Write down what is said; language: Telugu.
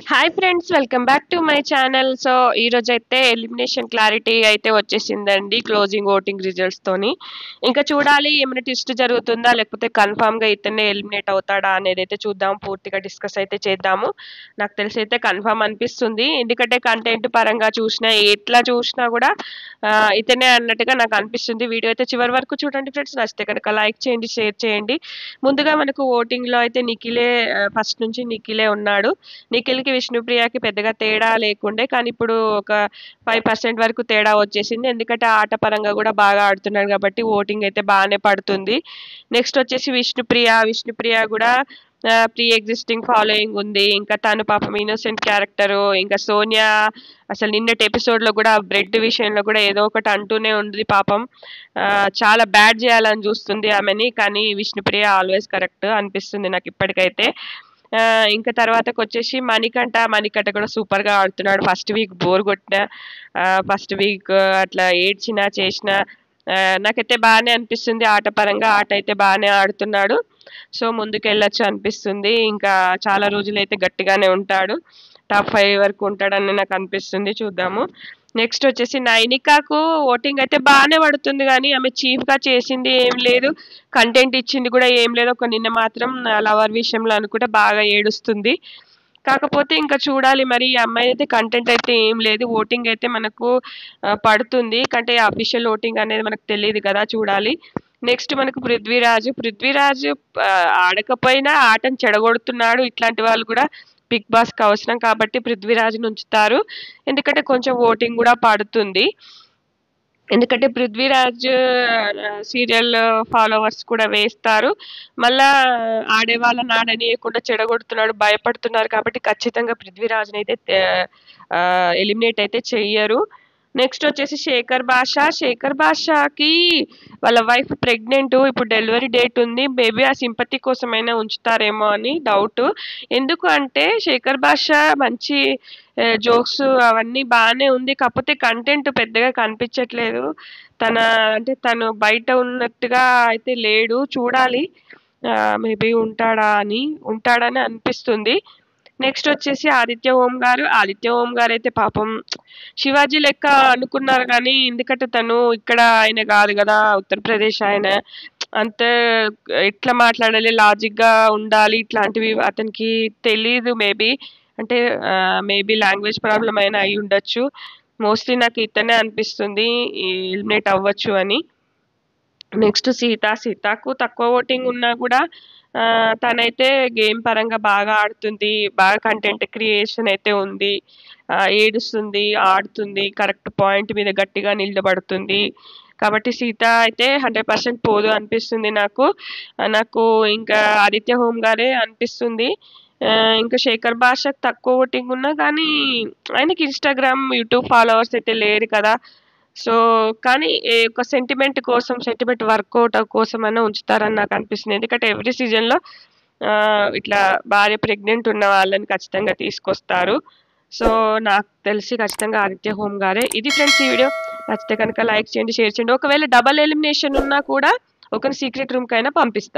Hi friends, welcome back to my channel. So ఈ రోజు అయితే ఎలిమినేషన్ క్లారిటీ అయితే వచ్చేసిందండి క్లోజింగ్ ఓటింగ్ రిజల్ట్స్ తోని. ఇంకా చూడాలి ఏమైనా ట్విస్ట్ జరుగుతుందా లేకపోతే కన్ఫామ్ గా ఇతనే ఎలిమినేట్ అవుతాడా అనేది అయితే చూద్దాం, పూర్తిగా డిస్కస్ అయితే చేద్దాము. నాకు తెలిసి అయితే కన్ఫామ్ అనిపిస్తుంది, ఎందుకంటే కంటెంట్ పరంగా చూసినా ఎట్లా చూసినా కూడా ఇతనే అన్నట్టుగా నాకు అనిపిస్తుంది. వీడియో అయితే చివరి వరకు చూడండి ఫ్రెండ్స్, నచ్చితే కనుక లైక్ చేయండి, షేర్ చేయండి. ముందుగా మనకు ఓటింగ్ లో అయితే నిఖిలే, ఫస్ట్ నుంచి నిఖిలే ఉన్నాడు. నిఖిల్‌కి, విష్ణుప్రియకి పెద్దగా తేడా లేకుండే. కానీ ఇప్పుడు ఒక 5% వరకు తేడా వచ్చేసింది. ఎందుకంటే ఆట పరంగా కూడా బాగా ఆడుతున్నాడు కాబట్టి ఓటింగ్ అయితే బాగానే పడుతుంది. నెక్స్ట్ వచ్చేసి విష్ణుప్రియ. విష్ణుప్రియ కూడా ప్రీ ఎగ్జిస్టింగ్ ఫాలోయింగ్ ఉంది. ఇంకా తను పాపం ఇన్నోసెంట్ క్యారెక్టరు. ఇంకా సోనియా అసలు నిన్నటి ఎపిసోడ్‌లో కూడా బ్రెడ్ విషయంలో కూడా ఏదో ఒకటి అంటూనే ఉంది పాపం. చాలా బ్యాడ్ చేయాలని చూస్తుంది ఆమెని. కానీ విష్ణుప్రియ ఆల్వేస్ కరెక్ట్ అనిపిస్తుంది నాకు ఇప్పటికైతే. ఇంకా తర్వాతకొచ్చేసి మణికంఠ కూడా సూపర్‌గా ఆడుతున్నాడు. ఫస్ట్ వీక్ బోర్ కొట్టినా, ఫస్ట్ వీక్ అట్లా ఏడ్చినా, చేసినా నాకైతే బానే అనిపిస్తుంది ఆట పరంగా. ఆట అయితే బానే ఆడుతున్నాడు. సో, ముందుకెళ్ళొచ్చు అనిపిస్తుంది. ఇంకా చాలా రోజులైతే గట్టిగానే ఉంటాడు. టాప్ 5 వరకు ఉంటాడని నాకు అనిపిస్తుంది. చూద్దాము. నెక్స్ట్ వచ్చేసి నైనికాకు ఓటింగ్ అయితే బానే పడుతుంది గానీ, ఆమె చీఫ్‌గా చేసింది ఏం లేదు. కంటెంట్ ఇచ్చింది కూడా ఏం లేదు. ఒక నిన్న మాత్రం లవర్ విషయంలో అనుకుంట బాగా ఏడుస్తుంది. కాకపోతే ఇంకా చూడాలి మరి, ఈ అమ్మాయి అయితే కంటెంట్ అయితే ఏం లేదు. ఓటింగ్ అయితే మనకు పడుతుంది. కంటే అఫీషియల్ ఓటింగ్ అనేది మనకు తెలీదు కదా, చూడాలి. నెక్స్ట్ మనకు పృథ్వీరాజు ఆడకపోయినా ఆటను చెడగొడుతున్నాడు. ఇట్లాంటి వాళ్ళు కూడా బిగ్ బాస్‌కి అవసరం కాబట్టి పృథ్వీరాజ్‌ని ఉంచుతారు. ఎందుకంటే కొంచెం ఓటింగ్ కూడా పడుతుంది. ఎందుకంటే పృథ్వీరాజ్ సీరియల్ ఫాలోవర్స్ కూడా వేస్తారు. మళ్ళా ఆడేవాళ్ళని ఆడనీయకుండా చెడగొడుతున్నాడు, భయపడుతున్నారు కాబట్టి ఖచ్చితంగా పృథ్వీరాజ్‌నైతే ఎలిమినేట్ అయితే చెయ్యరు. నెక్స్ట్ వచ్చేసి శేఖర్ భాషకి వాళ్ళ వైఫ్ ప్రెగ్నెంట్. ఇప్పుడు డెలివరీ డేట్ ఉంది. మేబీ ఆ సింపతి కోసమైనా ఉంచుతారేమో అని డౌట్. ఎందుకు అంటే శేఖర్ భాష మంచి జోక్స్ అవన్నీ బాగానే ఉంది. కాకపోతే కంటెంట్ పెద్దగా కనిపించట్లేదు. అంటే తను బయట ఉన్నట్టుగా అయితే లేడు. చూడాలి మేబీ ఉంటాడని అనిపిస్తుంది. నెక్స్ట్ వచ్చేసి ఆదిత్య ఓం గారు అయితే పాపం శివాజీ లెక్క అనుకున్నారు కానీ, ఎందుకంటే తను ఇక్కడ ఆయన కాదు కదా, ఉత్తరప్రదేశ్ ఆయన. అంతే ఎట్లా మాట్లాడాలి, లాజిక్గా ఉండాలి, ఇట్లాంటివి అతనికి తెలీదు మేబీ. అంటే మేబీ లాంగ్వేజ్ ప్రాబ్లం అయినా అయి ఉండొచ్చు. మోస్ట్లీ నాకు ఇతనే అనిపిస్తుంది ఎలిమినేట్ అవ్వచ్చు అని. నెక్స్ట్ సీతకు తక్కువ ఓటింగ్ ఉన్నా కూడా తనైతే గేమ్ పరంగా బాగా ఆడుతుంది. బాగా కంటెంట్ క్రియేషన్ అయితే ఉంది. ఏడుస్తుంది, ఆడుతుంది, కరెక్ట్ పాయింట్ మీద గట్టిగా నిలబడుతుంది. కాబట్టి సీత అయితే 100% పోదు అనిపిస్తుంది నాకు. ఇంకా ఆదిత్య హోమ్ గారే అనిపిస్తుంది. ఇంకా శేఖర్ భాషకు తక్కువ ఓటింగ్ ఉన్నా కానీ ఆయనకి ఇన్‌స్టాగ్రామ్, యూట్యూబ్ ఫాలోవర్స్ అయితే లేరు కదా. సో, కానీ ఒక సెంటిమెంట్ వర్కౌట్ కోసమన్నా ఉంచుతారని నాకు అనిపిస్తుంది. ఎందుకంటే ఎవ్రీ సీజన్‌లో ఇట్లా భార్య ప్రెగ్నెంట్ ఉన్న వాళ్ళని ఖచ్చితంగా తీసుకొస్తారు. సో, నాకు తెలిసి ఖచ్చితంగా ఆదిత్య హోమ్ గారే. ఇది ఫ్రెండ్స్ ఈ వీడియో. నచ్చితే కనుక లైక్ చేయండి, షేర్ చేయండి. ఒకవేళ డబుల్ ఎలిమినేషన్ ఉన్నా కూడా ఒకరిని సీక్రెట్ రూమ్‌కైనా పంపిస్తారు.